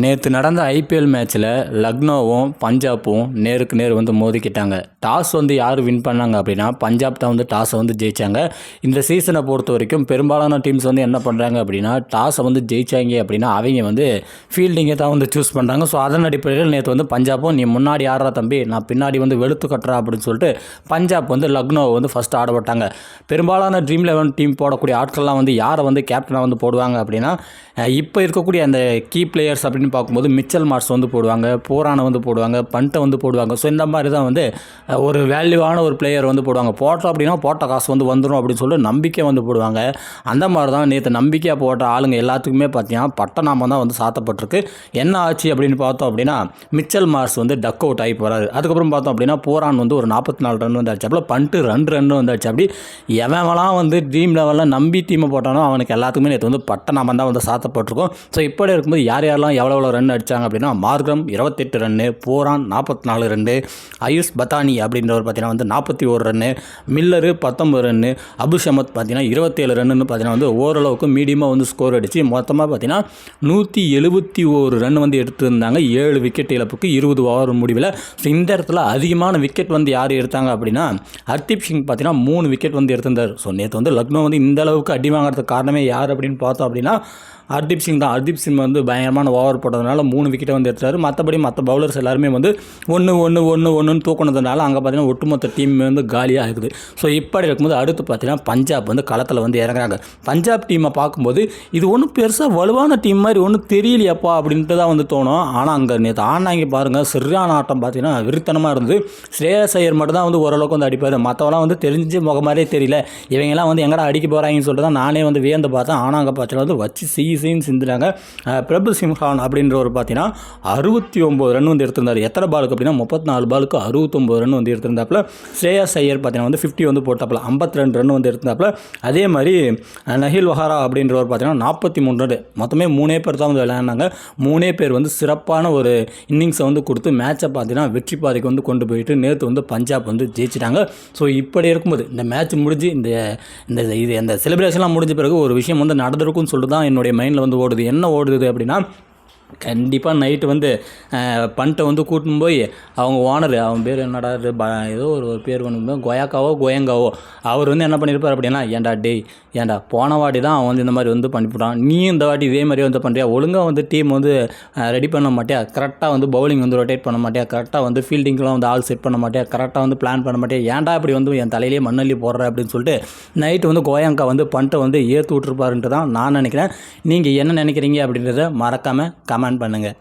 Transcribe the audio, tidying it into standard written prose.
நேற்று நடந்த ஐபிஎல் மேட்ச்சில் லக்னோவும் பஞ்சாப்பும் நேருக்கு நேர் வந்து மோதிக்கிட்டாங்க. டாஸ் வந்து யார் வின் பண்ணாங்க அப்படின்னா பஞ்சாப் தான் வந்து டாஸை வந்து ஜெயித்தாங்க. இந்த சீசனை பொறுத்த வரைக்கும் பெரும்பாலான டீம்ஸ் வந்து என்ன பண்ணுறாங்க அப்படின்னா டாஸை வந்து ஜெயித்தாங்க அப்படின்னா அவங்க வந்து ஃபீல்டிங்கை தான் வந்து சூஸ் பண்ணுறாங்க. ஸோ அதன் அடிப்படையில் நேற்று வந்து பஞ்சாப்பும் நீ முன்னாடி ஆடுறா தம்பி, நான் பின்னாடி வந்து வெளுத்து கட்டுறா அப்படின்னு சொல்லிட்டு பஞ்சாப் வந்து லக்னோவை வந்து ஃபஸ்ட்டு ஆடப்பட்டாங்க. பெரும்பாலான ட்ரீம் 11 டீம் போடக்கூடிய ஆட்கள்லாம் வந்து யாரை வந்து கேப்டனாக வந்து போடுவாங்க அப்படின்னா இப்போ இருக்கக்கூடிய அந்த கீ பிளேயர்ஸ் அப்படின்னு பார்க்கும்போது மிச்சல் மார்ஸ் வந்து போடுவாங்க, போரானை வந்து போடுவாங்க, பண்ட்டை வந்து போடுவாங்க. ஸோ இந்த மாதிரி தான் வந்து ஒரு வேல்யூவான ஒரு பிளேயர் வந்து போடுவாங்க. போட்டோம் அப்படின்னா போட்ட காசு வந்து வந்துடும் அப்படின்னு சொல்லிட்டு நம்பிக்கை வந்து போடுவாங்க. அந்த மாதிரி தான் நேற்று நம்பிக்கையாக போட்ட ஆளுங்க எல்லாத்துக்குமே பார்த்தீங்கன்னா பட்டநாமம் தான் வந்து சாத்தப்பட்டிருக்கு. என்ன ஆச்சு அப்படின்னு பார்த்தோம் அப்படின்னா மிச்சல் மார்ஸ் வந்து டக் அவுட் ஆகி போகிறாரு. அதுக்கப்புறம் பார்த்தோம் அப்படின்னா போரான் வந்து ஒரு 44 ரன் வந்து அடிச்சாப்புல, பண்ட்டு 2 ரன் வந்து அடிச்சு. அப்படி எவன்லாம் வந்து ட்ரீம் லெவலில் நம்பி டீமை போட்டானோ அவனுக்கு எல்லாத்துக்குமே நேற்று வந்து பட்டநாமம் தான் வந்து சாத்தப்பட்டிருக்கும். ஸோ இப்படி இருக்கும்போது யார் யாரெல்லாம் எவ்வளோ ரன் அடித்தாங்க அப்படின்னா மார்க்ரம் 28 ரன்னு, போரான் 44 ரன்னு, ஆயுஷ் பத்தானி அப்படின்றவர் பார்த்தீங்கன்னா வந்து 41 ரன்னு, மில்லரு 19 ரன்னு, அபுஷமத் பார்த்தீங்கன்னா 27 ரன்னு பார்த்தீங்கன்னா வந்து ஓரளவுக்கு மீடியமாக வந்து ஸ்கோர் அடித்து மொத்தமாக பார்த்தீங்கன்னா 171 ரன் வந்து எடுத்திருந்தாங்க. 7 விக்கெட் இழப்புக்கு 20 ஓவர் முடிவில். ஸோ இந்த இடத்துல அதிகமான விக்கெட் வந்து யார் எடுத்தாங்க அப்படின்னா ஹர்தீப் சிங் பார்த்தீங்கன்னா 3 விக்கெட் வந்து எடுத்திருந்தார். ஸோ நேற்று வந்து லக்னோ வந்து இந்த அளவுக்கு அடி வாங்குறதுக்கு காரணமே யார் அப்படின்னு பார்த்தோம் அப்படின்னா ஹர்தீப் சிங் தான். ஹர்தீப் சிங் வந்து பயங்கரமான ஓவர் போட்டதுனால 3 விக்கெட்டை வந்து எடுத்தார். மற்றபடி மற்ற பவுலர்ஸ் எல்லாருமே வந்து 1 தூக்கினதுனால அங்கே பார்த்தீங்கன்னா ஒட்டுமொத்த டீம் வந்து காலியாக இருக்குது. ஸோ இப்படி இருக்கும்போது அடுத்து பார்த்தீங்கன்னா பஞ்சாப் வந்து களத்தில் வந்து இறங்குறாங்க. பஞ்சாப் டீமை பார்க்கும்போது இது ஒன்றும் பெருசாக வலுவான டீம் மாதிரி ஒன்றும் தெரியலையப்பா அப்படின்ட்டு தான் வந்து தோணும். ஆனால் அங்கே நேற்று ஆனாங்க பாருங்கள், சரியான ஆட்டம் பார்த்தீங்கன்னா விருத்தனமாக இருந்தது. ஸ்ரேயஸ் ஐயர் மட்டும் தான் வந்து ஓரளவுக்கு வந்து அடிப்பார். மற்றவெல்லாம் வந்து தெரிஞ்சு முகமாதிரியே தெரியல. இவங்கெல்லாம் வந்து எங்கடா அடிக்க போகிறாங்கன்னு சொல்லிட்டு தான் நானே வந்து வியந்து பார்த்தேன். ஆனால் அங்கே பார்த்தீங்கன்னா வந்து வச்சு சீன்னு சிந்துறாங்க. பிரபு சிம்ஹான் அப்படின்றவர் பார்த்தீங்கன்னா 69 ரன் வந்து எடுத்திருந்தார். எத்தனை பாலுக்கு அப்படின்னா 34 பாலுக்கு 69 ரன் வந்து எடுத்திருந்தாப்புல. ஸ்ரேயஸ் ஐயர் பார்த்தீங்கன்னா வந்து 50 வந்து போட்டாப்புல, 52 ரன் வந்து எடுத்திருந்தாப்புல. அதே மாதிரி நஹில் வஹாரா அப்படின்றவர் பார்த்தீங்கன்னா 43 ரன். மொத்தமே 3 பேர் தான் வந்து விளையாடினாங்க. 3 பேர் வந்து சிறப்பான ஒரு இன்னிங்ஸை வந்து கொடுத்து மேட்சை பார்த்தீங்கன்னா வெற்றி பாதைக்கு வந்து கொண்டு போயிட்டு நேற்று வந்து பஞ்சாப் வந்து ஜெயிச்சிட்டாங்க. ஸோ இப்படி இருக்கும்போது இந்த மேட்ச் முடிஞ்சு இந்த செலிப்ரேஷன்லாம் முடிஞ்ச பிறகு ஒரு விஷயம் வந்து நடந்திருக்குன்னு சொல்லிட்டு தான் என்னுடைய மைண்டில் வந்து ஓடுது. என்ன ஓடுது அப்படின்னா கண்டிப்பாக நைட்டு வந்து பண்ட்டை வந்து கூட்டின்னு போய் அவங்க ஓனர், அவன் பேர் என்னடா ஏதோ ஒரு பேர் ஒன்று கோயங்காவோ அவர் வந்து என்ன பண்ணியிருப்பார் அப்படின்னா ஏன்டா போன வாட்டி தான் அவன் வந்து இந்த மாதிரி வந்து பண்ணிவிட்டான், நீ இந்த வாட்டி இதே மாதிரி வந்து பண்ணுறியா, ஒழுங்காக வந்து டீம் வந்து ரெடி பண்ண மாட்டியா, கரெக்டாக வந்து பவுலிங் வந்து ரொட்டேட் பண்ண மாட்டியா, கரெக்டாக வந்து ஃபீல்டிங்லாம் வந்து ஆல் செட் பண்ண மாட்டியா, கரெக்டாக வந்து பிளான் பண்ண மாட்டியா, ஏன்டா இப்படி வந்து என் தலையிலேயே மண்ணள்ளி போடுற அப்படின்னு சொல்லிட்டு நைட்டு வந்து கோயங்கா வந்து பண்ட்டை வந்து ஏற்று விட்டுருப்பாருன்ட்டு தான் நான் நினைக்கிறேன். நீங்கள் என்ன நினைக்கிறீங்க அப்படின்றத மறக்காமல் கமெண்ட் பண்ணுங்கள்.